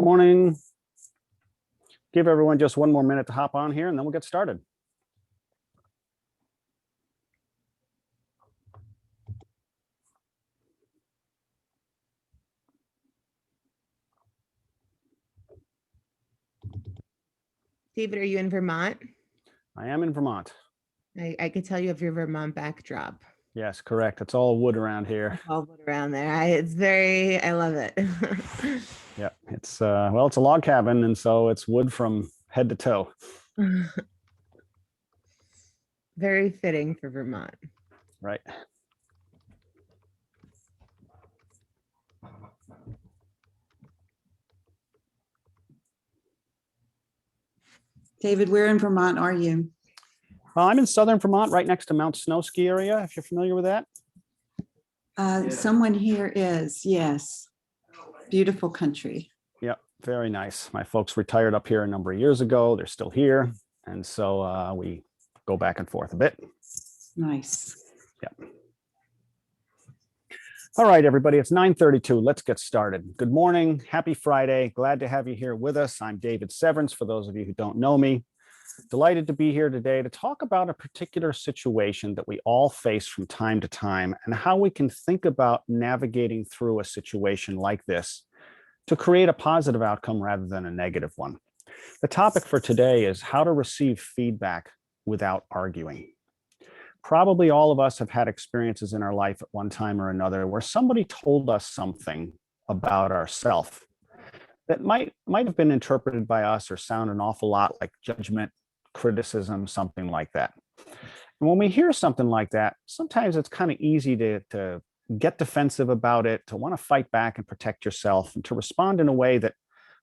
Morning. Give everyone just one more minute to hop on here and then we'll get started. David, are you in Vermont? I am in Vermont. I could tell you have your Vermont backdrop. Yes, correct. It's all wood around here. All wood around there. I love it. Yeah, it's well, it's a log cabin, and so it's wood from head to toe. Very fitting for Vermont. Right. David, where in Vermont are you? I'm in southern Vermont, right next to Mount Snow ski area, if you're familiar with that. Someone here is, yes. Beautiful country. Yeah, very nice. My folks retired up here a number of years ago. They're still here. And so we go back and forth a bit. Nice. Yeah. All right, everybody, it's 9:32. Let's get started. Good morning. Happy Friday. Glad to have you here with us. I'm David Severance, for those of you who don't know me. Delighted to be here today to talk about a particular situation that we all face from time to time and how we can think about navigating through a situation like this to create a positive outcome rather than a negative one. The topic for today is how to receive feedback without arguing. Probably all of us have had experiences in our life at one time or another where somebody told us something about ourselves that might have been interpreted by us or sound an awful lot like judgment, criticism, something like that. And when we hear something like that, sometimes it's kind of easy to get defensive about it, to want to fight back and protect yourself, and to respond in a way that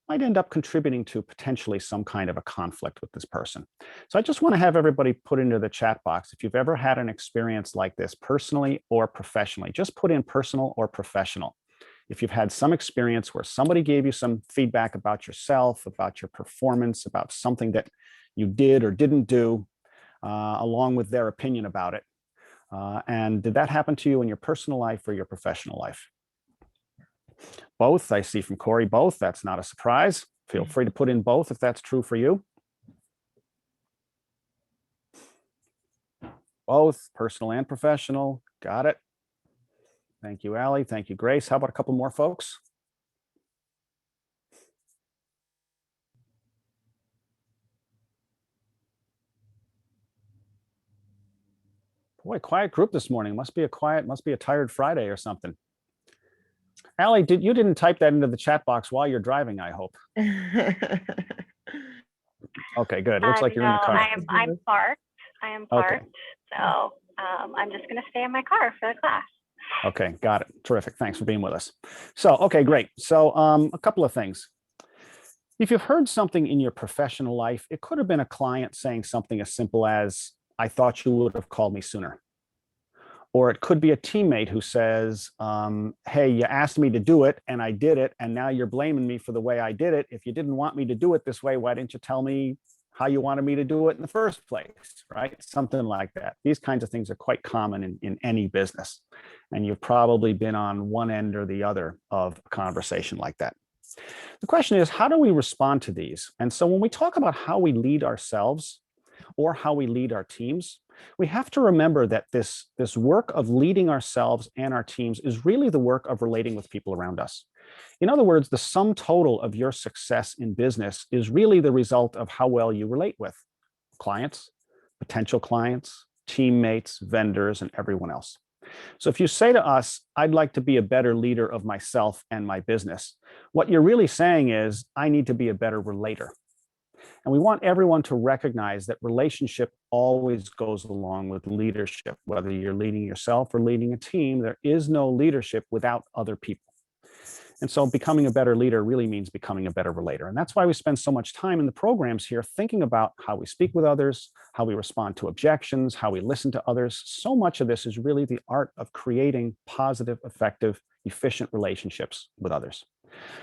might end up contributing to potentially some kind of a conflict with this person. So I just want to have everybody put into the chat box, if you've ever had an experience like this personally or professionally, just put in personal or professional. If you've had some experience where somebody gave you some feedback about yourself, about your performance, about something that you did or didn't do, along with their opinion about it. And did that happen to you in your personal life or your professional life? Both, I see from Corey, both. That's not a surprise. Feel free to put in both if that's true for you. Both, personal and professional. Got it. Thank you, Allie. Thank you, Grace. How about a couple more folks? Boy, quiet group this morning. Must be a tired Friday or something. Allie, you didn't type that into the chat box while you're driving, I hope. Okay, good. Looks like you're in the car. I'm parked. I am parked. Okay. So I'm just going to stay in my car for the class. Okay, got it. Terrific. Thanks for being with us. So, okay, great. So a couple of things. If you've heard something in your professional life, it could have been a client saying something as simple as, "I thought you would have called me sooner." Or it could be a teammate who says, "Hey, you asked me to do it and I did it, and now you're blaming me for the way I did it. If you didn't want me to do it this way, why didn't you tell me how you wanted me to do it in the first place?" Right? Something like that. These kinds of things are quite common in any business. And you've probably been on one end or the other of a conversation like that. The question is, how do we respond to these? And so when we talk about how we lead ourselves or how we lead our teams, we have to remember that this work of leading ourselves and our teams is really the work of relating with people around us. In other words, the sum total of your success in business is really the result of how well you relate with clients, potential clients, teammates, vendors, and everyone else. So if you say to us, "I'd like to be a better leader of myself and my business," what you're really saying is, "I need to be a better relator." And we want everyone to recognize that relationship always goes along with leadership. Whether you're leading yourself or leading a team, there is no leadership without other people. And so becoming a better leader really means becoming a better relator. And that's why we spend so much time in the programs here thinking about how we speak with others, how we respond to objections, how we listen to others. So much of this is really the art of creating positive, effective, efficient relationships with others.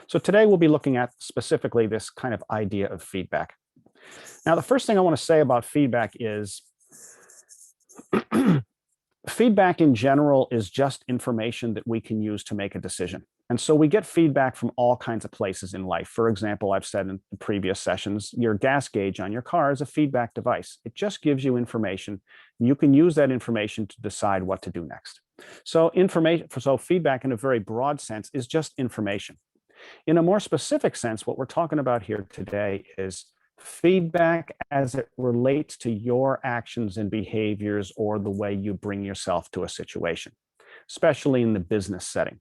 So today we'll be looking at specifically this kind of idea of feedback. Now, the first thing I want to say about feedback is Feedback in general is just information that we can use to make a decision. And so we get feedback from all kinds of places in life. For example, I've said in previous sessions, your gas gauge on your car is a feedback device. It just gives you information. You can use that information to decide what to do next. So feedback in a very broad sense is just information. In a more specific sense, what we're talking about here today is feedback as it relates to your actions and behaviors or the way you bring yourself to a situation, especially in the business setting.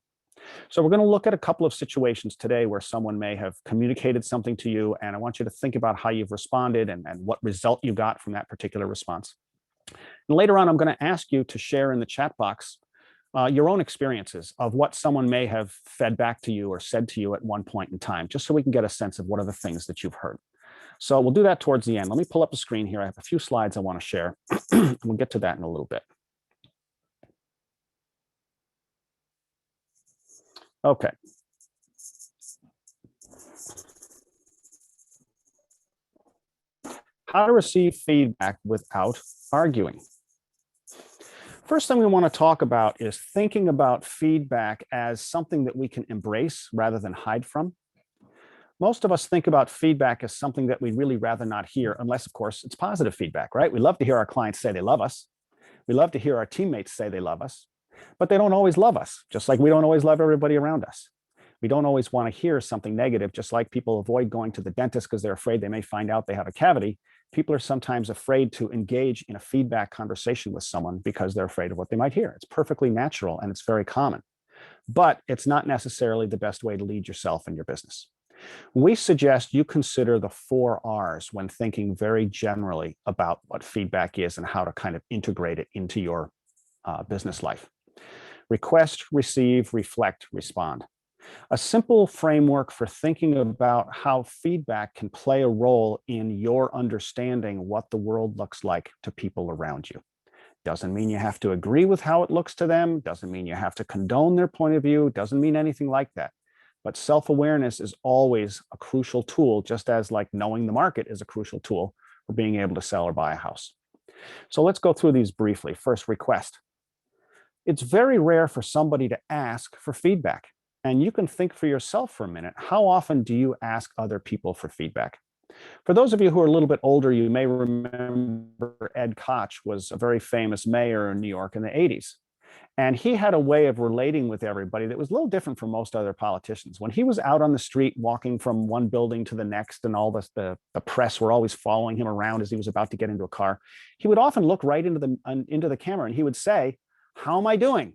So we're going to look at a couple of situations today where someone may have communicated something to you, and I want you to think about how you've responded and what result you got from that particular response. And later on, I'm going to ask you to share in the chat box your own experiences of what someone may have fed back to you or said to you at one point in time, just so we can get a sense of what are the things that you've heard. So we'll do that towards the end. Let me pull up the screen here. I have a few slides I want to share. We'll get to that in a little bit. Okay. How to receive feedback without arguing. First thing we want to talk about is thinking about feedback as something that we can embrace rather than hide from. Most of us think about feedback as something that we'd really rather not hear, unless, of course, it's positive feedback, right? We love to hear our clients say they love us. We love to hear our teammates say they love us, but they don't always love us, just like we don't always love everybody around us. We don't always want to hear something negative, just like people avoid going to the dentist because they're afraid they may find out they have a cavity. People are sometimes afraid to engage in a feedback conversation with someone because they're afraid of what they might hear. It's perfectly natural and it's very common, but it's not necessarily the best way to lead yourself and your business. We suggest you consider the 4 R's when thinking very generally about what feedback is and how to kind of integrate it into your business life. Request, receive, reflect, respond. A simple framework for thinking about how feedback can play a role in your understanding what the world looks like to people around you. Doesn't mean you have to agree with how it looks to them, doesn't mean you have to condone their point of view, doesn't mean anything like that. But self-awareness is always a crucial tool, just as like knowing the market is a crucial tool for being able to sell or buy a house. So let's go through these briefly. First, request. It's very rare for somebody to ask for feedback. And you can think for yourself for a minute, how often do you ask other people for feedback? For those of you who are a little bit older, you may remember Ed Koch was a very famous mayor in New York in the 80s. And he had a way of relating with everybody that was a little different from most other politicians. When he was out on the street walking from one building to the next, and all the press were always following him around as he was about to get into a car, he would often look right into the camera and he would say, "How am I doing?"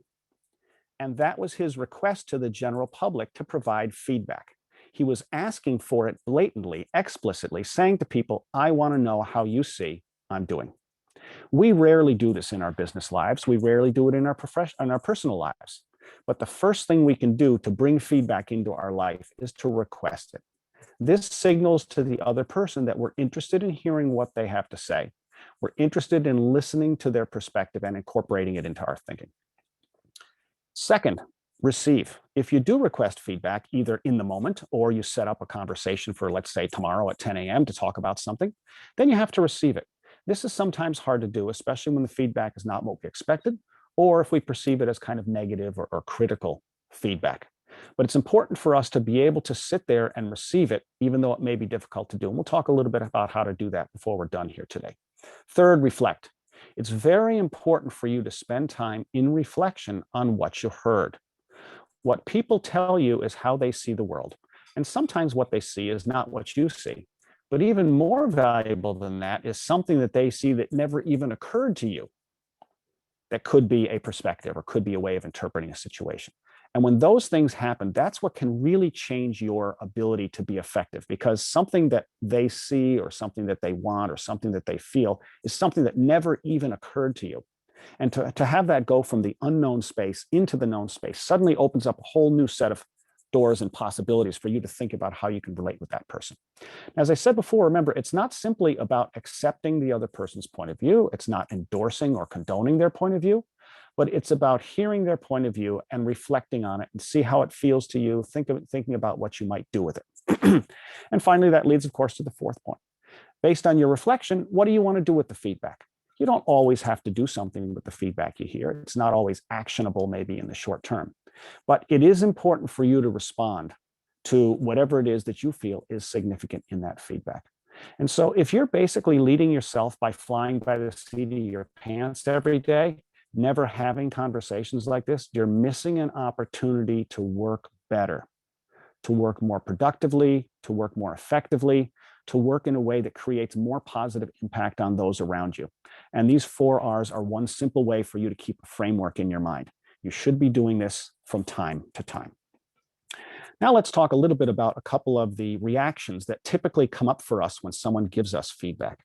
And that was his request to the general public to provide feedback. He was asking for it blatantly, explicitly, saying to people, "I want to know how you see I'm doing." We rarely do this in our business lives. We rarely do it in our personal lives. But the first thing we can do to bring feedback into our life is to request it. This signals to the other person that we're interested in hearing what they have to say. We're interested in listening to their perspective and incorporating it into our thinking. Second, receive. If you do request feedback, either in the moment or you set up a conversation for, let's say, tomorrow at 10 a.m. to talk about something, then you have to receive it. This is sometimes hard to do, especially when the feedback is not what we expected, or if we perceive it as kind of negative or critical feedback. But it's important for us to be able to sit there and receive it, even though it may be difficult to do. And we'll talk a little bit about how to do that before we're done here today. Third, reflect. It's very important for you to spend time in reflection on what you heard. What people tell you is how they see the world. And sometimes what they see is not what you see. But even more valuable than that is something that they see that never even occurred to you. That could be a perspective or could be a way of interpreting a situation. And when those things happen, that's what can really change your ability to be effective, because something that they see or something that they want or something that they feel is something that never even occurred to you. And to have that go from the unknown space into the known space suddenly opens up a whole new set of doors and possibilities for you to think about how you can relate with that person. As I said before, remember, it's not simply about accepting the other person's point of view. It's not endorsing or condoning their point of view, but it's about hearing their point of view and reflecting on it and see how it feels to you, thinking about what you might do with it. And finally, that leads, of course, to the fourth point. Based on your reflection, what do you want to do with the feedback? You don't always have to do something with the feedback you hear. It's not always actionable, maybe in the short term, but it is important for you to respond to whatever it is that you feel is significant in that feedback. And so if you're basically leading yourself by flying by the seat of your pants every day, never having conversations like this, you're missing an opportunity to work better, to work more productively, to work more effectively, to work in a way that creates more positive impact on those around you. And these 4 R's are one simple way for you to keep a framework in your mind. You should be doing this from time to time. Now let's talk a little bit about a couple of the reactions that typically come up for us when someone gives us feedback.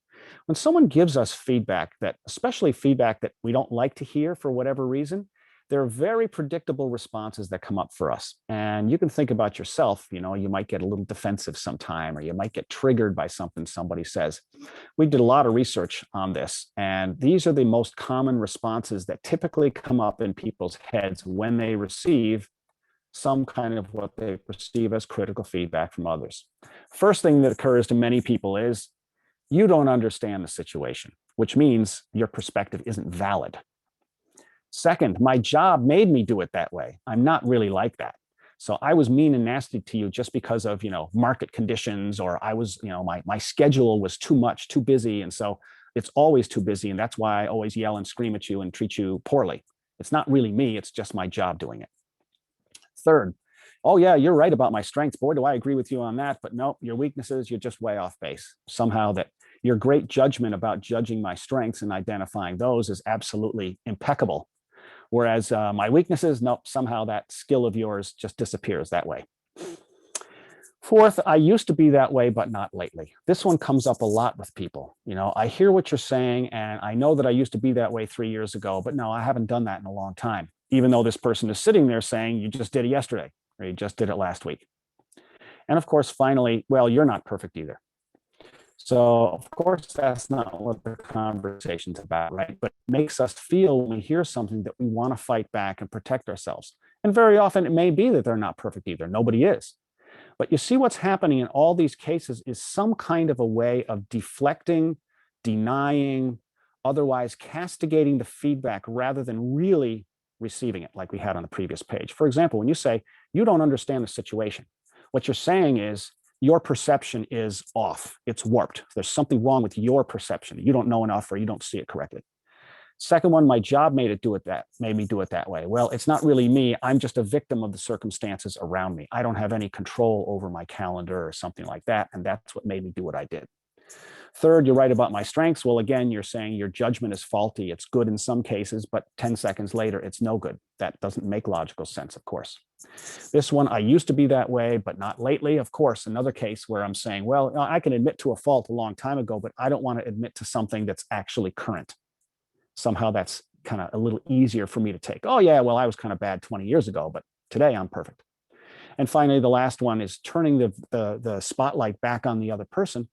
When someone gives us feedback, that especially feedback that we don't like to hear for whatever reason, there are very predictable responses that come up for us. And you can think about yourself, you might get a little defensive sometime, or you might get triggered by something somebody says. We did a lot of research on this, and these are the most common responses that typically come up in people's heads when they receive some kind of what they perceive as critical feedback from others. First thing that occurs to many people is, you don't understand the situation, which means your perspective isn't valid. Second, my job made me do it that way. I'm not really like that. So I was mean and nasty to you just because of, market conditions, or I was, my schedule was too much, too busy. And so it's always too busy. And that's why I always yell and scream at you and treat you poorly. It's not really me. It's just my job doing it. Third, oh yeah, you're right about my strengths. Boy, do I agree with you on that. But no, your weaknesses, you're just way off base. Somehow that your great judgment about judging my strengths and identifying those is absolutely impeccable. Whereas my weaknesses, nope, somehow that skill of yours just disappears that way. Fourth, I used to be that way, but not lately. This one comes up a lot with people. I hear what you're saying, and I know that I used to be that way 3 years ago, but no, I haven't done that in a long time. Even though this person is sitting there saying, you just did it yesterday, or you just did it last week. And of course, finally, well, you're not perfect either. So of course, that's not what the conversation's about, right? But it makes us feel when we hear something that we want to fight back and protect ourselves. And very often it may be that they're not perfect either. Nobody is. But you see what's happening in all these cases is some kind of a way of deflecting, denying, otherwise castigating the feedback rather than really receiving it, like we had on the previous page. For example, when you say, you don't understand the situation, what you're saying is, your perception is off. It's warped. There's something wrong with your perception. You don't know enough, or you don't see it correctly. Second one, my job made me do it that way. Well, it's not really me. I'm just a victim of the circumstances around me. I don't have any control over my calendar or something like that. And that's what made me do what I did. Third, you're right about my strengths. Well, again, you're saying your judgment is faulty. It's good in some cases, but 10 seconds later, it's no good. That doesn't make logical sense, of course. This one, I used to be that way, but not lately. Of course, another case where I'm saying, well, I can admit to a fault a long time ago, but I don't want to admit to something that's actually current. Somehow that's kind of a little easier for me to take. Oh yeah, well, I was kind of bad 20 years ago, but today I'm perfect. And finally, the last one is turning the spotlight back on the other person,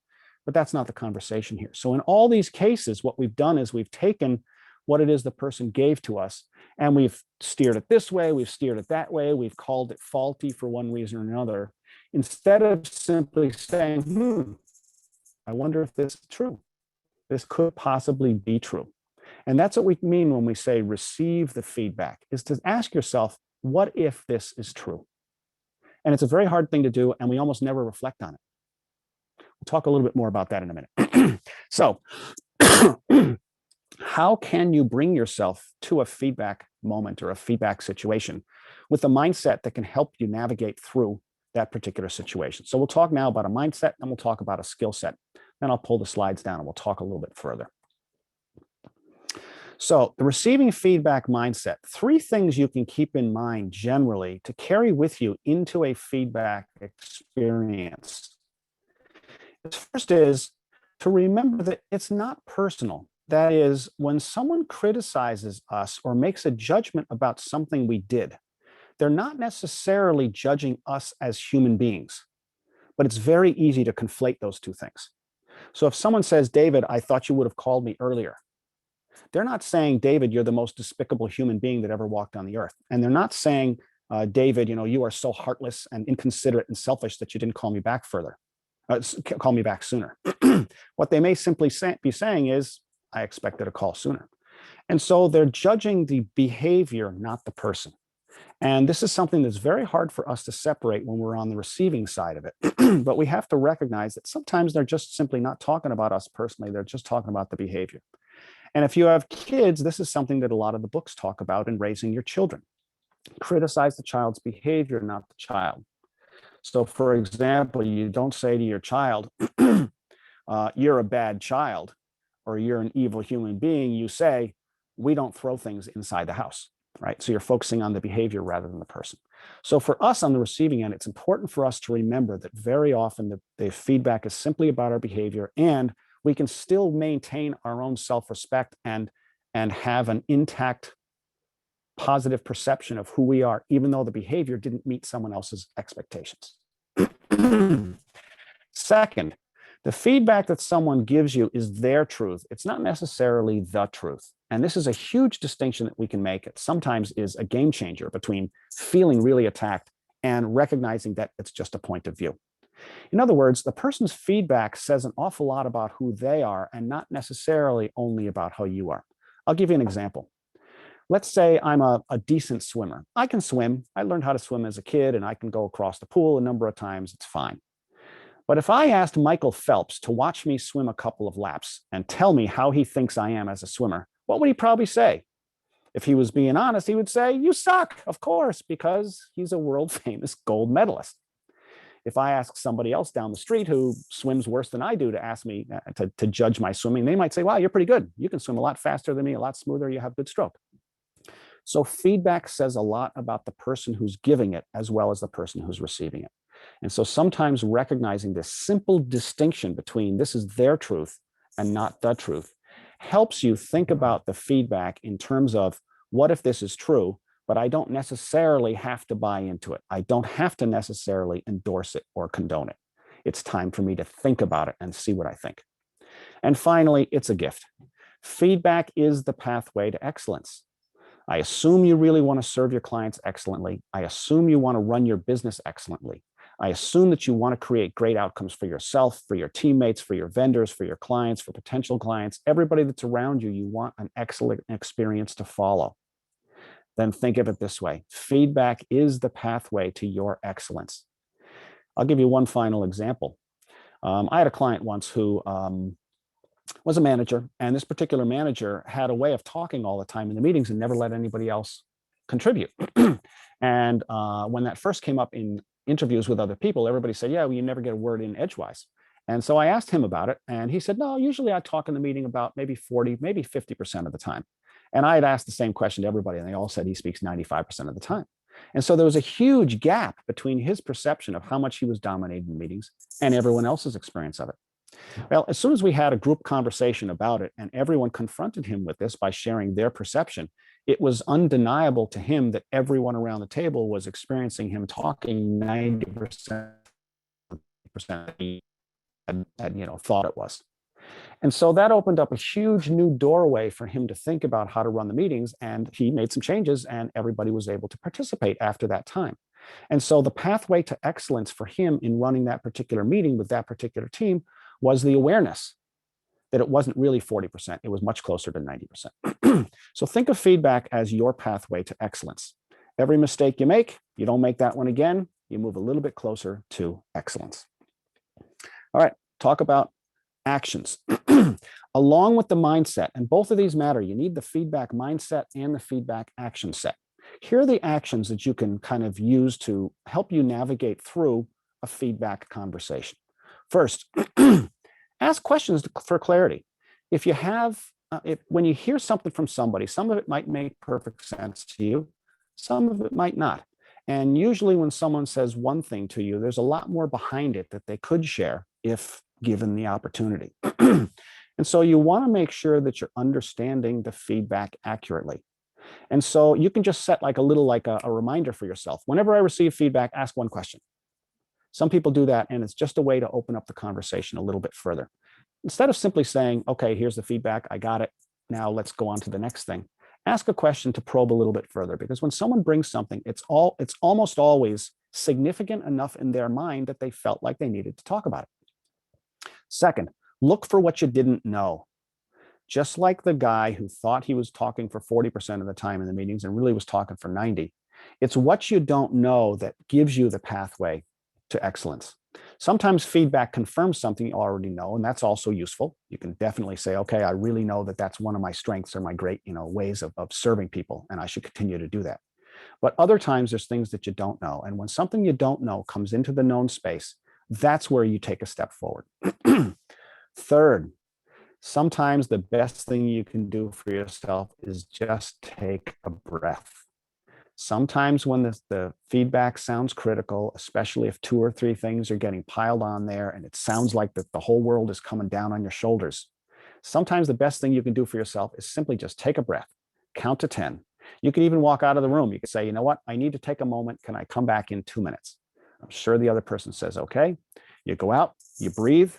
but that's not the conversation here. So in all these cases, what we've done is we've taken what it is the person gave to us, and we've steered it this way, we've steered it that way, we've called it faulty for one reason or another, instead of simply saying, I wonder if this is true. This could possibly be true. And that's what we mean when we say receive the feedback, is to ask yourself, what if this is true? And it's a very hard thing to do, and we almost never reflect on it. We'll talk a little bit more about that in a minute. So how can you bring yourself to a feedback moment or a feedback situation with a mindset that can help you navigate through that particular situation? So we'll talk now about a mindset, and we'll talk about a skill set. Then I'll pull the slides down and we'll talk a little bit further. So the receiving feedback mindset, 3 things you can keep in mind generally to carry with you into a feedback experience. The first is to remember that it's not personal. That is, when someone criticizes us or makes a judgment about something we did, they're not necessarily judging us as human beings, but it's very easy to conflate those 2 things. So if someone says, David, I thought you would have called me earlier, they're not saying, David, you're the most despicable human being that ever walked on the earth. And they're not saying, David, you are so heartless and inconsiderate and selfish that you didn't call me back sooner. What they may simply be saying is, I expected a call sooner. And so they're judging the behavior, not the person. And this is something that's very hard for us to separate when we're on the receiving side of it. But we have to recognize that sometimes they're just simply not talking about us personally. They're just talking about the behavior. And if you have kids, this is something that a lot of the books talk about in raising your children. Criticize the child's behavior, not the child. So, for example, you don't say to your child, you're a bad child, or you're an evil human being. You say, we don't throw things inside the house, right? So you're focusing on the behavior rather than the person. So for us on the receiving end, it's important for us to remember that very often the feedback is simply about our behavior, and we can still maintain our own self-respect and have an intact positive perception of who we are, even though the behavior didn't meet someone else's expectations. Second, the feedback that someone gives you is their truth. It's not necessarily the truth. And this is a huge distinction that we can make. It sometimes is a game changer between feeling really attacked and recognizing that it's just a point of view. In other words, the person's feedback says an awful lot about who they are and not necessarily only about how you are. I'll give you an example. Let's say I'm a decent swimmer. I can swim. I learned how to swim as a kid, and I can go across the pool a number of times. It's fine. But if I asked Michael Phelps to watch me swim a couple of laps and tell me how he thinks I am as a swimmer, what would he probably say? If he was being honest, he would say, you suck, of course, because he's a world famous gold medalist. If I ask somebody else down the street who swims worse than I do to ask me to judge my swimming, they might say, wow, you're pretty good. You can swim a lot faster than me, a lot smoother. You have good stroke. So feedback says a lot about the person who's giving it as well as the person who's receiving it. And so sometimes recognizing this simple distinction between this is their truth and not the truth helps you think about the feedback in terms of what if this is true, but I don't necessarily have to buy into it. I don't have to necessarily endorse it or condone it. It's time for me to think about it and see what I think. And finally, it's a gift. Feedback is the pathway to excellence. I assume you really want to serve your clients excellently. I assume you want to run your business excellently. I assume that you want to create great outcomes for yourself, for your teammates, for your vendors, for your clients, for potential clients, everybody that's around you. You want an excellent experience to follow. Then think of it this way. Feedback is the pathway to your excellence. I'll give you one final example. I had a client once who was a manager, and this particular manager had a way of talking all the time in the meetings and never let anybody else contribute. And when that first came up in interviews with other people, everybody said, yeah, well, you never get a word in edgewise. And so I asked him about it, and he said, no, usually I talk in the meeting about maybe 40, maybe 50% of the time. And I had asked the same question to everybody, and they all said he speaks 95% of the time. And so there was a huge gap between his perception of how much he was dominating meetings and everyone else's experience of it. Well, as soon as we had a group conversation about it and everyone confronted him with this by sharing their perception, it was undeniable to him that everyone around the table was experiencing him talking 90% he had thought it was. And so that opened up a huge new doorway for him to think about how to run the meetings. And he made some changes and everybody was able to participate after that time. And so the pathway to excellence for him in running that particular meeting with that particular team was the awareness that it wasn't really 40%, it was much closer to 90%. So think of feedback as your pathway to excellence. Every mistake you make, you don't make that one again, you move a little bit closer to excellence. All right, talk about actions. Along with the mindset, and both of these matter, you need the feedback mindset and the feedback action set. Here are the actions that you can kind of use to help you navigate through a feedback conversation. First, ask questions for clarity. If you have, when you hear something from somebody, some of it might make perfect sense to you, some of it might not. And usually when someone says one thing to you, there's a lot more behind it that they could share if given the opportunity. And so you want to make sure that you're understanding the feedback accurately. And so you can just set like a reminder for yourself. Whenever I receive feedback, ask one question. Some people do that, and it's just a way to open up the conversation a little bit further. Instead of simply saying, okay, here's the feedback, I got it, now let's go on to the next thing. Ask a question to probe a little bit further, because when someone brings something, it's almost always significant enough in their mind that they felt like they needed to talk about it. Second, look for what you didn't know. Just like the guy who thought he was talking for 40% of the time in the meetings and really was talking for 90. It's what you don't know that gives you the pathway to excellence. Sometimes feedback confirms something you already know, and that's also useful. You can definitely say, okay, I really know that that's one of my strengths or my great, ways of serving people, and I should continue to do that. But other times there's things that you don't know. And when something you don't know comes into the known space, that's where you take a step forward. Third, sometimes the best thing you can do for yourself is just take a breath. Sometimes when the feedback sounds critical, especially if 2 or 3 things are getting piled on there and it sounds like that the whole world is coming down on your shoulders, sometimes the best thing you can do for yourself is simply just take a breath, count to 10. You can even walk out of the room. You can say, you know what, I need to take a moment. Can I come back in 2 minutes? I'm sure the other person says, okay. You go out, you breathe,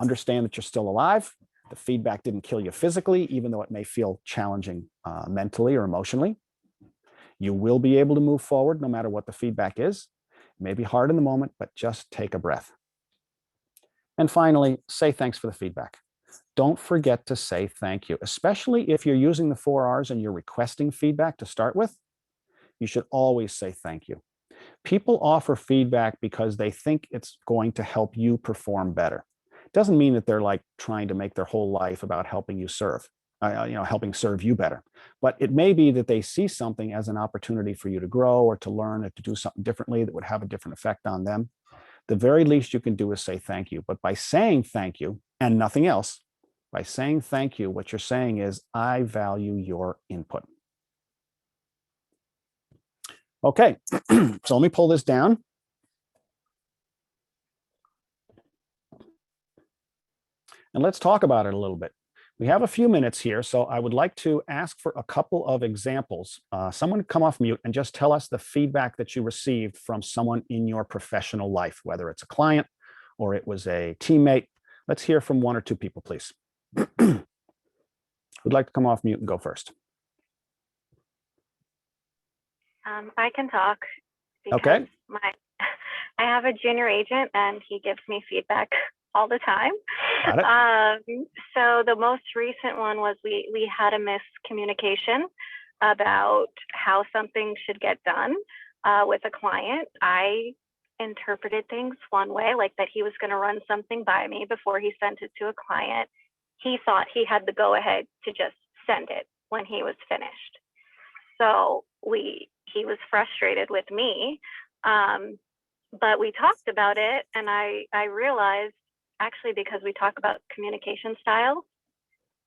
understand that you're still alive. The feedback didn't kill you physically, even though it may feel challenging mentally or emotionally. You will be able to move forward no matter what the feedback is. It may be hard in the moment, but just take a breath. And finally, say thanks for the feedback. Don't forget to say thank you, especially if you're using the 4 R's and you're requesting feedback to start with. You should always say thank you. People offer feedback because they think it's going to help you perform better. It doesn't mean that they're like trying to make their whole life about helping you serve. Helping serve you better. But it may be that they see something as an opportunity for you to grow or to learn or to do something differently that would have a different effect on them. The very least you can do is say thank you. But by saying thank you and nothing else, by saying thank you, what you're saying is, I value your input. Okay, so let me pull this down. And let's talk about it a little bit. We have a few minutes here, so I would like to ask for a couple of examples. Someone come off mute and just tell us the feedback that you received from someone in your professional life, whether it's a client or it was a teammate. Let's hear from 1 or 2 people, please. Who'd like to come off mute and go first? I can talk because Okay. I have a junior agent and he gives me feedback all the time. Got it. So the most recent one was we had a miscommunication about how something should get done with a client. I interpreted things one way, like that he was going to run something by me before he sent it to a client. He thought he had the go ahead to just send it when he was finished. So he was frustrated with me, but we talked about it, and I realized, actually, because we talk about communication styles,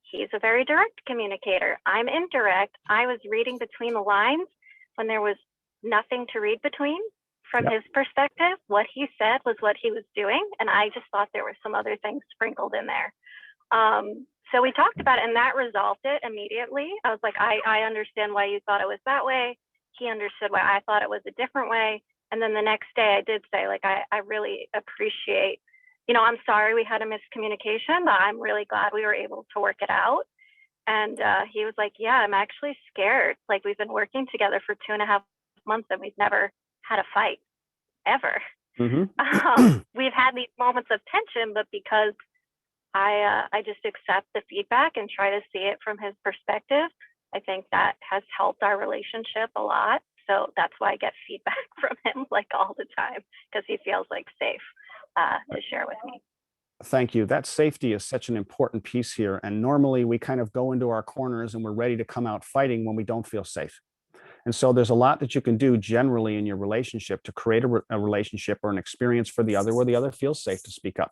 he's a very direct communicator. I'm indirect. I was reading between the lines when there was nothing to read between. From his perspective, what he said was what he was doing, and I just thought there were some other things sprinkled in there. So we talked about it, and that resolved it immediately. I was like, I understand why you thought it was that way. He understood why I thought it was a different way. And then the next day I did say, like, I really appreciate, I'm sorry we had a miscommunication, but I'm really glad we were able to work it out. And he was like, yeah, I'm actually scared. Like, we've been working together for 2.5 months and we've never had a fight, ever. Mm-hmm. We've had these moments of tension, but because I just accept the feedback and try to see it from his perspective, I think that has helped our relationship a lot. So that's why I get feedback from him like all the time, because he feels like safe to share with me. Thank you. That safety is such an important piece here. And normally we kind of go into our corners and we're ready to come out fighting when we don't feel safe. And so there's a lot that you can do generally in your relationship to create a relationship or an experience for the other where the other feels safe to speak up.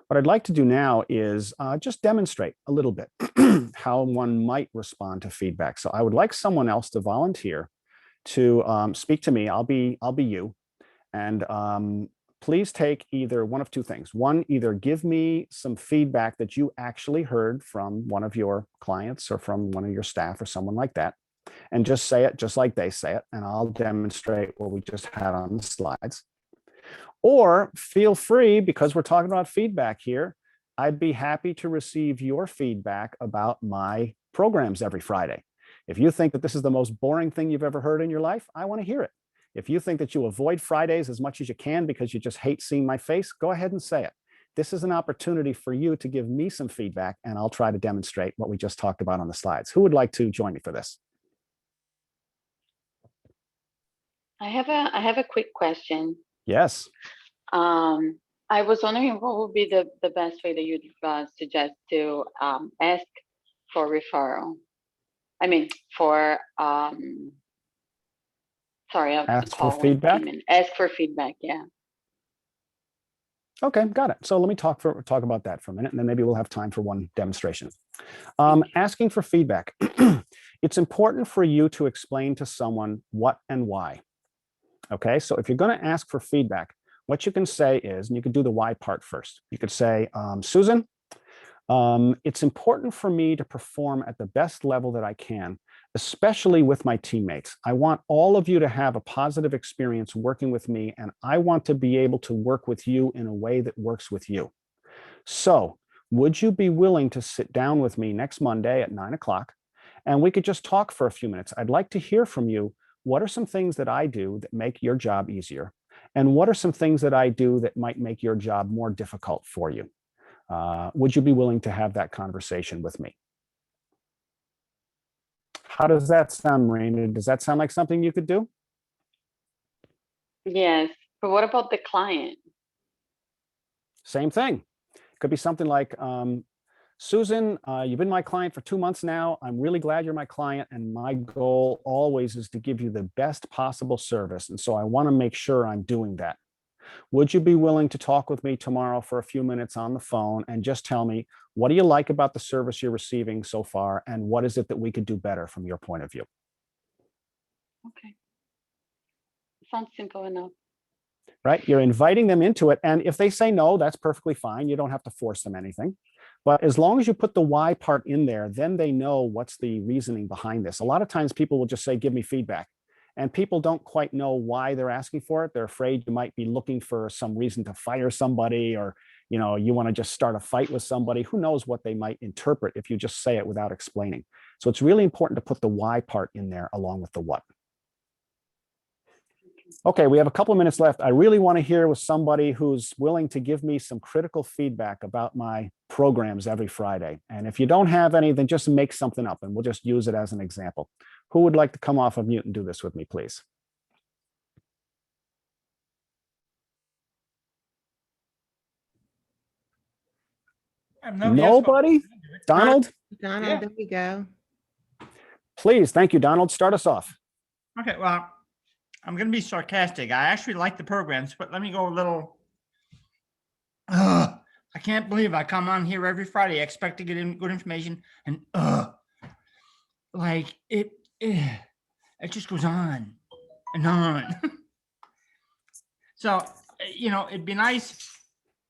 What I'd like to do now is just demonstrate a little bit how one might respond to feedback. So I would like someone else to volunteer to speak to me. I'll be you. And please take either one of 2 things. One, either give me some feedback that you actually heard from one of your clients or from one of your staff or someone like that, and just say it just like they say it, and I'll demonstrate what we just had on the slides. Or feel free, because we're talking about feedback here, I'd be happy to receive your feedback about my programs every Friday. If you think that this is the most boring thing you've ever heard in your life, I want to hear it. If you think that you avoid Fridays as much as you can because you just hate seeing my face, go ahead and say it. this is an opportunity for you to give me some feedback, and I'll try to demonstrate what we just talked about on the slides. Who would like to join me for this? I have a quick question. Yes. I was wondering what would be the best way that you'd suggest to ask for referral. I mean, for sorry, the Ask for call feedback? came in. Ask for feedback. Yeah. Okay, got it. So let me talk about that for a minute, and then maybe we'll have time for one demonstration. Asking for feedback. It's important for you to explain to someone what and why. Okay, so if you're going to ask for feedback, what you can say is, and you can do the why part first. You could say, Susan, it's important for me to perform at the best level that I can, especially with my teammates. I want all of you to have a positive experience working with me, and I want to be able to work with you in a way that works with you. So would you be willing to sit down with me next Monday at 9 o'clock, and we could just talk for a few minutes? I'd like to hear from you. What are some things that I do that make your job easier? And what are some things that I do that might make your job more difficult for you? Would you be willing to have that conversation with me? How does that sound, Raina? Does that sound like something you could do? Yes, but what about the client? Same thing. Could be something like, Susan, you've been my client for 2 months now. I'm really glad you're my client, and my goal always is to give you the best possible service. And so I want to make sure I'm doing that. Would you be willing to talk with me tomorrow for a few minutes on the phone and just tell me, what do you like about the service you're receiving so far, and what is it that we could do better from your point of view? Okay. Sounds simple enough. Right? You're inviting them into it. And if they say no, that's perfectly fine. You don't have to force them anything. But as long as you put the why part in there, then they know what's the reasoning behind this. A lot of times people will just say, give me feedback. And people don't quite know why they're asking for it. They're afraid you might be looking for some reason to fire somebody, or you want to just start a fight with somebody. Who knows what they might interpret if you just say it without explaining. So it's really important to put the why part in there along with the what. Okay, we have a couple of minutes left. I really want to hear with somebody who's willing to give me some critical feedback about my programs every Friday. And if you don't have any, then just make something up and we'll just use it as an example. Who would like to come off of mute and do this with me, please? Nobody? Donald? Donald, Yeah. there we go. Please, thank you, Donald. Start us off. Okay, well, I'm going to be sarcastic. I actually like the programs, but let me go a little. I can't believe I come on here every Friday, expect to get in good information, and like it just goes on and on. So, it'd be nice.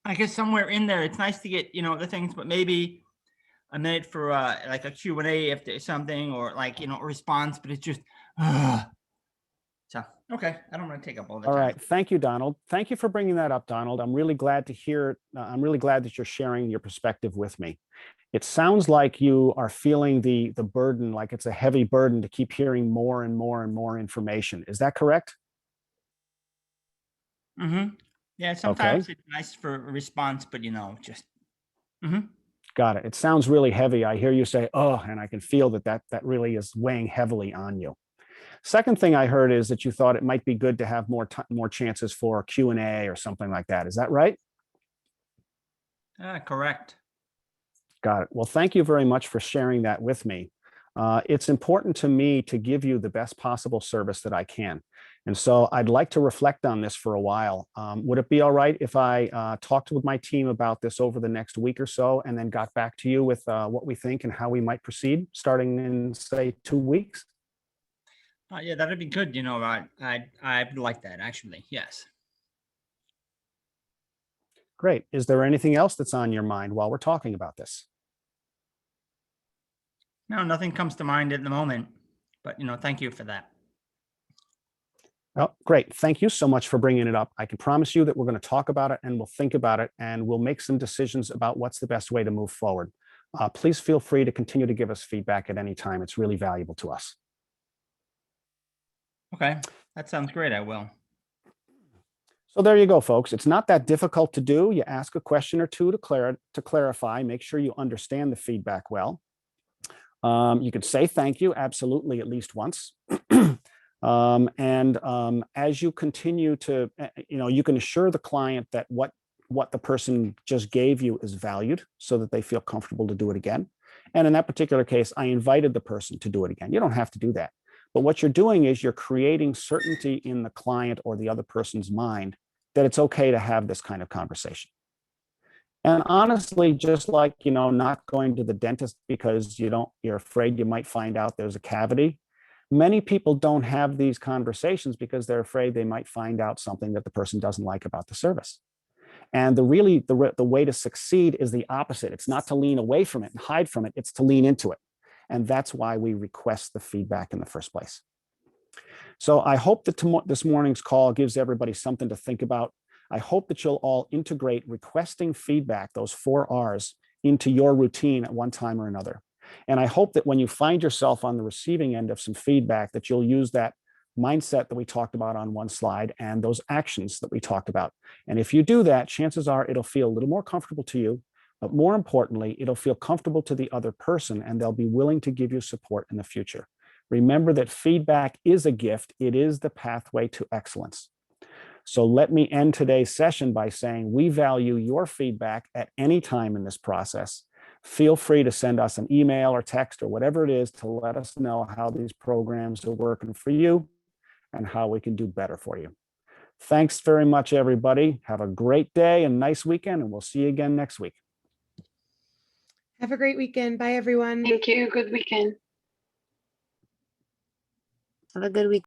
I guess somewhere in there, it's nice to get the things, but maybe a minute for like a Q&A if there's something, or like a response. But it's just. So, okay, I don't want to take up all the time. All right. Thank you, Donald. Thank you for bringing that up, Donald. I'm really glad to hear. I'm really glad that you're sharing your perspective with me. It sounds like you are feeling the burden, like it's a heavy burden to keep hearing more and more and more information. Is that correct? Mm-hmm. Yeah, sometimes it's nice for a response, but just. Mm-hmm. Got it. It sounds really heavy. I hear you say, oh, and I can feel that really is weighing heavily on you. Second thing I heard is that you thought it might be good to have more chances for Q&A or something like that. Is that right? Correct. Got it. Well, thank you very much for sharing that with me. It's important to me to give you the best possible service that I can. And so I'd like to reflect on this for a while. Would it be all right if I talked with my team about this over the next week or so and then got back to you with what we think and how we might proceed starting in, say, 2 weeks? Yeah, that'd be good. I'd like that, actually. Yes. Great. Is there anything else that's on your mind while we're talking about this? No, nothing comes to mind at the moment, but thank you for that. Well, great. Thank you so much for bringing it up. I can promise you that we're going to talk about it and we'll think about it and we'll make some decisions about what's the best way to move forward. Please feel free to continue to give us feedback at any time. It's really valuable to us. Okay, that sounds great. I will. So there you go, folks. It's not that difficult to do. You ask a question or two to clarify, make sure you understand the feedback well. You could say thank you, absolutely, at least once. As you continue to, you can assure the client that what the person just gave you is valued so that they feel comfortable to do it again. And in that particular case, I invited the person to do it again. You don't have to do that. But what you're doing is you're creating certainty in the client or the other person's mind that it's okay to have this kind of conversation. And honestly, just like, not going to the dentist because you're afraid you might find out there's a cavity. Many people don't have these conversations because they're afraid they might find out something that the person doesn't like about the service. And the way to succeed is the opposite. It's not to lean away from it and hide from it. It's to lean into it. And that's why we request the feedback in the first place. So I hope that this morning's call gives everybody something to think about. I hope that you'll all integrate requesting feedback, those 4 R's, into your routine at one time or another. And I hope that when you find yourself on the receiving end of some feedback, that you'll use that mindset that we talked about on one slide and those actions that we talked about. And if you do that, chances are it'll feel a little more comfortable to you, but more importantly, it'll feel comfortable to the other person and they'll be willing to give you support in the future. Remember that feedback is a gift. It is the pathway to excellence. So let me end today's session by saying we value your feedback at any time in this process. Feel free to send us an email or text or whatever it is to let us know how these programs are working for you and how we can do better for you. Thanks very much, everybody. Have a great day and nice weekend, and we'll see you again next week. Have a great weekend. Bye, everyone. Thank you. Good weekend. Have a good week.